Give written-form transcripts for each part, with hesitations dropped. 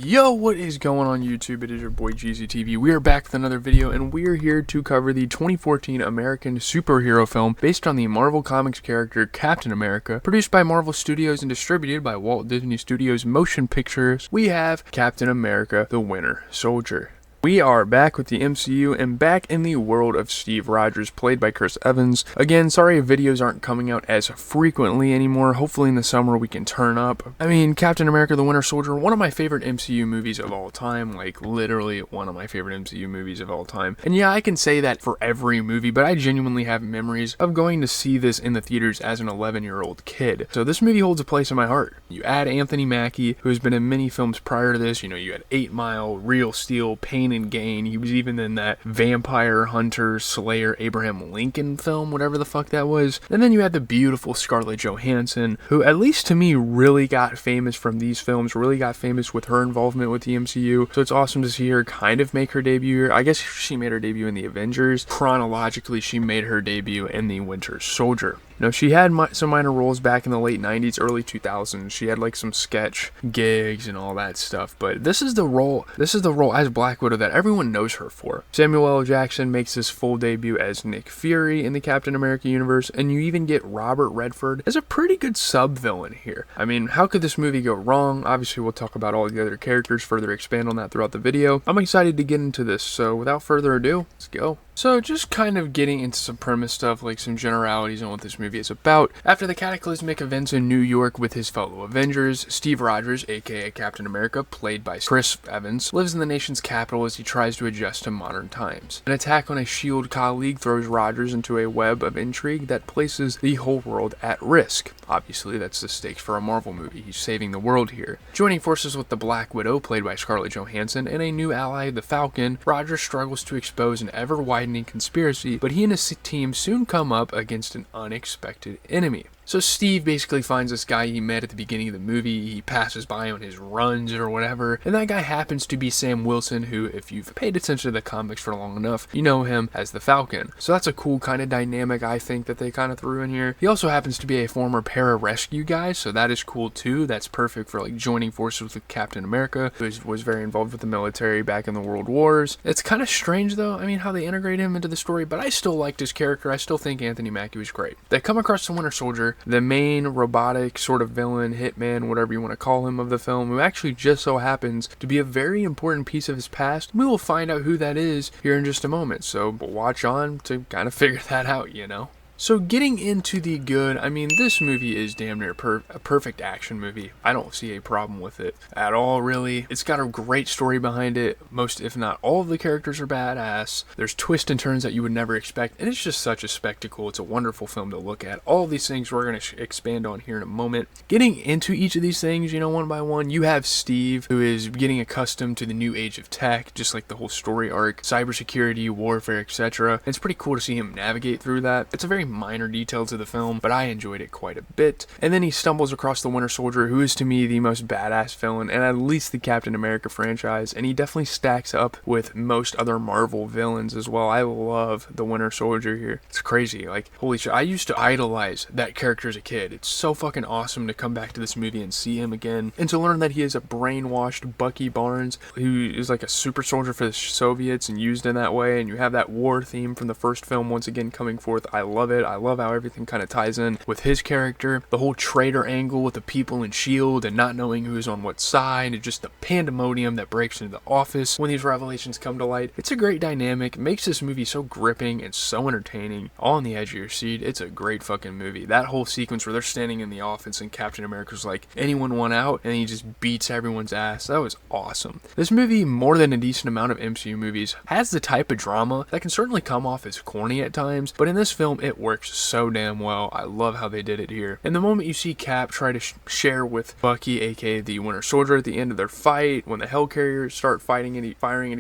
Yo, what is going on YouTube? It is your boy GZTV. We are back with another video, and we are here to cover the 2014 American superhero film based on the Marvel Comics character Captain America, produced by Marvel Studios and distributed by Walt Disney Studios Motion Pictures. We have Captain America, the Winter Soldier. We are back with the MCU and back in the world of Steve Rogers, played by Chris Evans. Again, sorry if videos aren't coming out as frequently anymore. Hopefully in the summer we can turn up. I mean, Captain America the Winter Soldier, one of my favorite MCU movies of all time. Like, literally one of my favorite MCU movies of all time. And yeah, I can say that for every movie, but I genuinely have memories of going to see this in the theaters as an 11-year-old kid. So this movie holds a place in my heart. You add Anthony Mackie, who has been in many films prior to this. You know, you had 8 Mile, Real Steel, Pain and Gain. He was even in that Vampire Hunter Slayer Abraham Lincoln film, whatever the fuck that was. And then you had the beautiful Scarlett Johansson, who at least to me really got famous from these films, really got famous with her involvement with the MCU. So it's awesome to see her kind of make her debut here. I guess she made her debut in the Avengers. Chronologically, she made her debut in the Winter Soldier. Now, she had some minor roles back in the late 90s, early 2000s. She had like some sketch gigs and all that stuff. But this is the role as Black Widow that everyone knows her for. Samuel L. Jackson makes his full debut as Nick Fury in the Captain America universe, and you even get Robert Redford as a pretty good sub-villain here. I mean, how could this movie go wrong? Obviously, we'll talk about all the other characters, further expand on that throughout the video. I'm excited to get into this, so without further ado, let's go. So just kind of getting into some premise stuff, like some generalities on what this movie is about. After the cataclysmic events in New York with his fellow Avengers, Steve Rogers, aka Captain America, played by Chris Evans, lives in the nation's capital as he tries to adjust to modern times. An attack on a S.H.I.E.L.D. colleague throws Rogers into a web of intrigue that places the whole world at risk. Obviously, that's the stakes for a Marvel movie. He's saving the world here. Joining forces with the Black Widow, played by Scarlett Johansson, and a new ally, the Falcon, Rogers struggles to expose an ever-widening conspiracy, but he and his team soon come up against an unexpected enemy. So Steve basically finds this guy he met at the beginning of the movie. He passes by on his runs or whatever, and that guy happens to be Sam Wilson, who, if you've paid attention to the comics for long enough, you know him as the Falcon. So that's a cool kind of dynamic, I think, that they kind of threw in here. He also happens to be a former pararescue guy, so that is cool too. That's perfect for like joining forces with Captain America, who was very involved with the military back in the World Wars. It's kind of strange though, I mean, how they integrate him into the story, but I still liked his character. I still think Anthony Mackie was great. They come across the Winter Soldier, the main robotic sort of villain, hitman, whatever you want to call him of the film, who actually just so happens to be a very important piece of his past. We will find out who that is here in just a moment, so watch on to kind of figure that out, you know. So getting into the good, I mean, this movie is damn near a perfect action movie. I don't see a problem with it at all, really. It's got a great story behind it. Most, if not all, of the characters are badass. There's twists and turns that you would never expect, and it's just such a spectacle. It's a wonderful film to look at. All these things we're going to expand on here in a moment. Getting into each of these things, you know, one by one, you have Steve, who is getting accustomed to the new age of tech, just like the whole story arc, cybersecurity, warfare, etc. It's pretty cool to see him navigate through that. It's a very minor details of the film, but I enjoyed it quite a bit. And then he stumbles across the Winter Soldier, who is to me the most badass villain and at least the Captain America franchise, and he definitely stacks up with most other Marvel villains as well. I love the Winter Soldier here. It's crazy, like, holy shit, I used to idolize that character as a kid. It's so fucking awesome to come back to this movie and see him again, and to learn that he is a brainwashed Bucky Barnes who is like a super soldier for the Soviets and used in that way, and you have that war theme from the first film once again coming forth. I love it. I love how everything kind of ties in with his character. The whole traitor angle with the people in S.H.I.E.L.D. and not knowing who's on what side, and just the pandemonium that breaks into the office when these revelations come to light. It's a great dynamic. It makes this movie so gripping and so entertaining. All on the edge of your seat. It's a great fucking movie. That whole sequence where they're standing in the office and Captain America's like, anyone want out? And he just beats everyone's ass. That was awesome. This movie, more than a decent amount of MCU movies, has the type of drama that can certainly come off as corny at times, but in this film it works so damn well. I love how they did it here. And the moment you see Cap try to share with Bucky, aka the Winter Soldier, at the end of their fight, when the Hellcarriers start firing at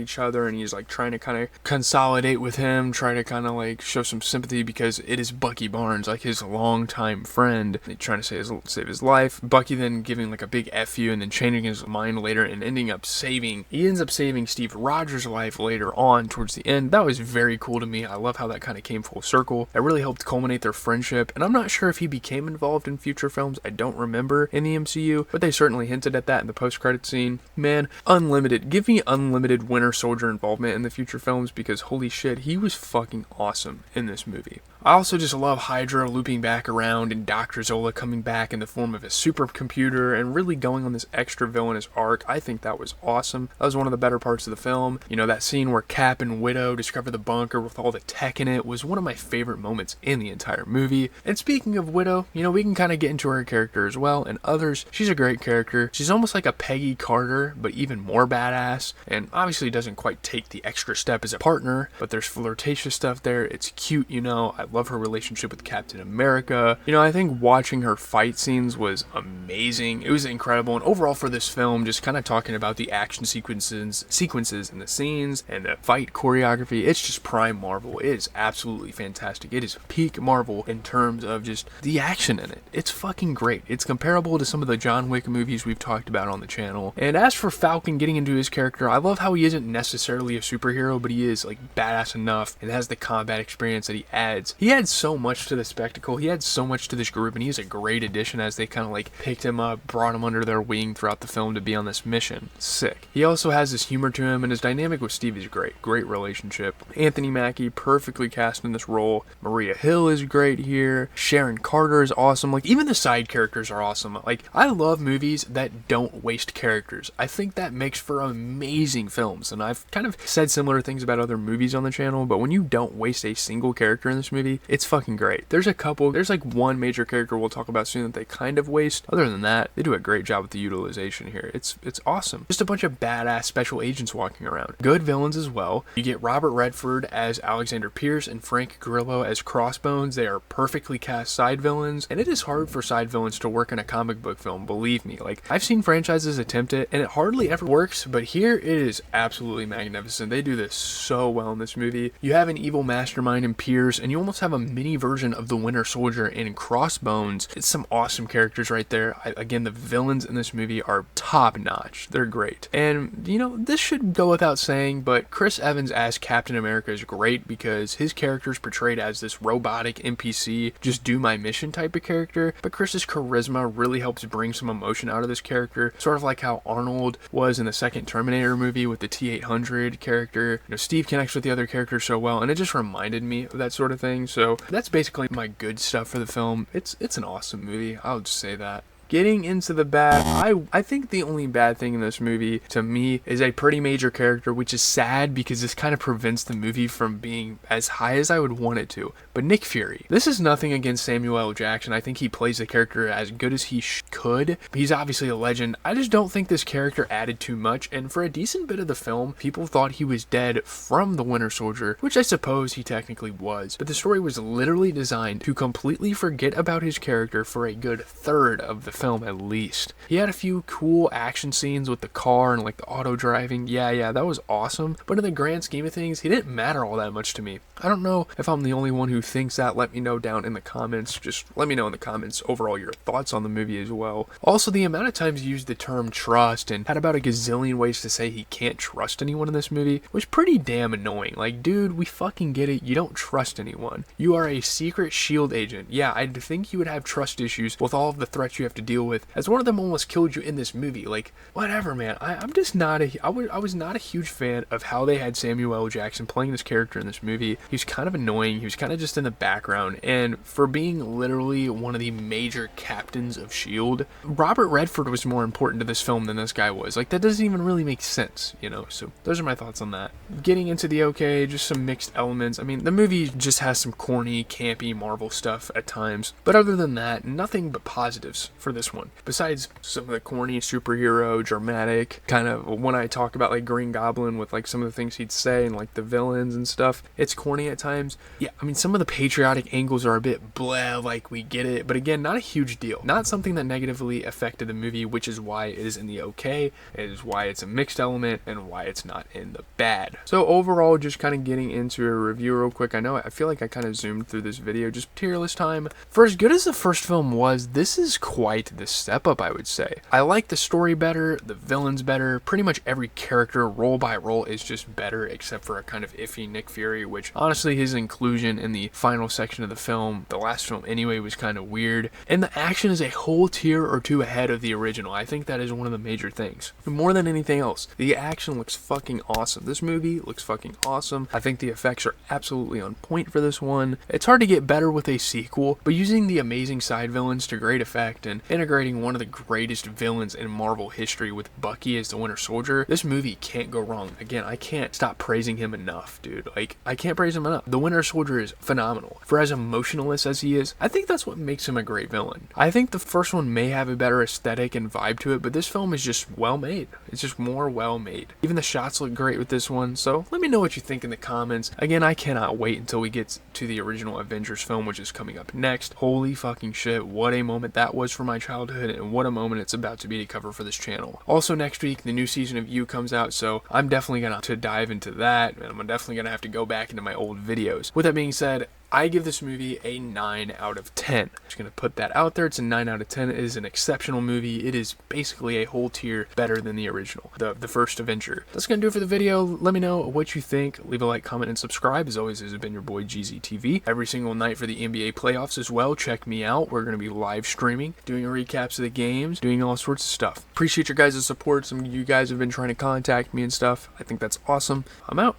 each other, and he's like trying to kind of consolidate with him, try to kind of like show some sympathy because it is Bucky Barnes, like his longtime friend, trying to save his life. Bucky then giving like a big F you and then changing his mind later and ends up saving Steve Rogers' life later on towards the end. That was very cool to me. I love how that kind of came full circle. It really helped helped culminate their friendship, and I'm not sure if he became involved in future films. I don't remember in the MCU, but they certainly hinted at that in the post-credit scene. Man, unlimited. Give me unlimited Winter Soldier involvement in the future films, because holy shit, he was fucking awesome in this movie. I also just love HYDRA looping back around and Dr. Zola coming back in the form of a supercomputer and really going on this extra villainous arc. I think that was awesome. That was one of the better parts of the film. You know, that scene where Cap and Widow discover the bunker with all the tech in it was one of my favorite moments in the entire movie. And speaking of Widow, you know, we can kind of get into her character as well, and others. She's a great character. She's almost like a Peggy Carter, but even more badass, and obviously doesn't quite take the extra step as a partner, but there's flirtatious stuff there. It's cute, you know. I love her relationship with Captain America. You know, I think watching her fight scenes was amazing. It was incredible, and overall for this film, just kind of talking about the action sequences and the scenes and the fight choreography, it's just prime Marvel. It is absolutely fantastic. It is peak Marvel in terms of just the action in it. It's fucking great. It's comparable to some of the John Wick movies we've talked about on the channel. And as for Falcon getting into his character, I love how he isn't necessarily a superhero, but he is like badass enough and has the combat experience that he adds. He adds so much to the spectacle. He adds so much to this group, and he's a great addition as they kind of like picked him up, brought him under their wing throughout the film to be on this mission. Sick. He also has this humor to him, and his dynamic with Steve is great. Great relationship. Anthony Mackie perfectly cast in this role. Maria Hill is great here. Sharon Carter is awesome. Like, even the side characters are awesome. Like, I love movies that don't waste characters. I think that makes for amazing films, and I've kind of said similar things about other movies on the channel, but when you don't waste a single character in this movie, it's fucking great. There's like one major character we'll talk about soon that they kind of waste. Other than that, they do a great job with the utilization here. It's awesome. Just a bunch of badass special agents walking around. Good villains as well. You get Robert Redford as Alexander Pierce and Frank Grillo as Crossbones. They are perfectly cast side villains, and it is hard for side villains to work in a comic book film, believe me. Like, I've seen franchises attempt it, and it hardly ever works, but here it is absolutely magnificent. They do this so well in this movie. You have an evil mastermind in Pierce, and you almost have a mini version of the Winter Soldier in Crossbones. It's some awesome characters right there. Again, the villains in this movie are top notch. They're great. And, you know, this should go without saying, but Chris Evans as Captain America is great because his character is portrayed as this robotic NPC, just do my mission type of character, but Chris's charisma really helps bring some emotion out of this character, sort of like how Arnold was in the second Terminator movie with the T-800 character. You know, Steve connects with the other characters so well, and it just reminded me of that sort of thing. So that's basically my good stuff for the film. It's an awesome movie. I'll just say that. Getting into the bad, I think the only bad thing in this movie, to me, is a pretty major character, which is sad because this kind of prevents the movie from being as high as I would want it to. But Nick Fury. This is nothing against Samuel L. Jackson. I think he plays the character as good as he could. He's obviously a legend. I just don't think this character added too much, and for a decent bit of the film, people thought he was dead from the Winter Soldier, which I suppose he technically was. But the story was literally designed to completely forget about his character for a good third of the film at least. He had a few cool action scenes with the car and like the auto driving. Yeah, that was awesome. But in the grand scheme of things, he didn't matter all that much to me. I don't know if I'm the only one who thinks that. Let me know down in the comments. Just let me know in the comments overall your thoughts on the movie as well. Also, the amount of times he used the term trust and had about a gazillion ways to say he can't trust anyone in this movie was pretty damn annoying. Like, dude, we fucking get it. You don't trust anyone. You are a secret SHIELD agent. Yeah, I'd think you would have trust issues with all of the threats you have to deal with, as one of them almost killed you in this movie. Like, whatever, man. I'm just not I was not a huge fan of how they had Samuel L. Jackson playing this character in this movie. He was kind of annoying. He was kind of just in the background, and for being literally one of the major captains of SHIELD, Robert Redford was more important to this film than this guy was. Like, that doesn't even really make sense, you know? So those are my thoughts on that. Getting into the okay, just some mixed elements. I mean, the movie just has some corny, campy Marvel stuff at times, but other than that, nothing but positives for this one. Besides some of the corny superhero, dramatic, kind of when I talk about like Green Goblin with like some of the things he'd say and like the villains and stuff, it's corny at times. Yeah, I mean, some of the patriotic angles are a bit blah, like we get it, but again, not a huge deal. Not something that negatively affected the movie, which is why it is in the okay, it is why it's a mixed element, and why it's not in the bad. So overall, just kind of getting into a review real quick. I feel like I kind of zoomed through this video, just tier list time. For as good as the first film was, this is quite expected this step up, I would say. I like the story better, the villains better, pretty much every character role by role is just better except for a kind of iffy Nick Fury, which honestly his inclusion in the final section of the film, the last film anyway, was kind of weird. And the action is a whole tier or two ahead of the original. I think that is one of the major things. And more than anything else, the action looks fucking awesome. This movie looks fucking awesome. I think the effects are absolutely on point for this one. It's hard to get better with a sequel, but using the amazing side villains to great effect and integrating one of the greatest villains in Marvel history with Bucky as the Winter Soldier, this movie can't go wrong. Again, I can't stop praising him enough, dude. Like, I can't praise him enough. The Winter Soldier is phenomenal. For as emotionless as he is, I think that's what makes him a great villain. I think the first one may have a better aesthetic and vibe to it, but this film is just well made. It's just more well made. Even the shots look great with this one, so let me know what you think in the comments. Again, I cannot wait until we get to the original Avengers film, which is coming up next. Holy fucking shit, what a moment that was for my childhood, and what a moment it's about to be to cover for this channel. Also, next week, the new season of You comes out, so I'm definitely gonna have to dive into that, and I'm definitely gonna have to go back into my old videos. With that being said, I give this movie a 9 out of 10. I'm just going to put that out there. It's a 9 out of 10. It is an exceptional movie. It is basically a whole tier better than the original, the first Avenger. That's going to do it for the video. Let me know what you think. Leave a like, comment, and subscribe. As always, this has been your boy GZTV. Every single night for the NBA playoffs as well. Check me out. We're going to be live streaming, doing recaps of the games, doing all sorts of stuff. Appreciate your guys' support. Some of you guys have been trying to contact me and stuff. I think that's awesome. I'm out.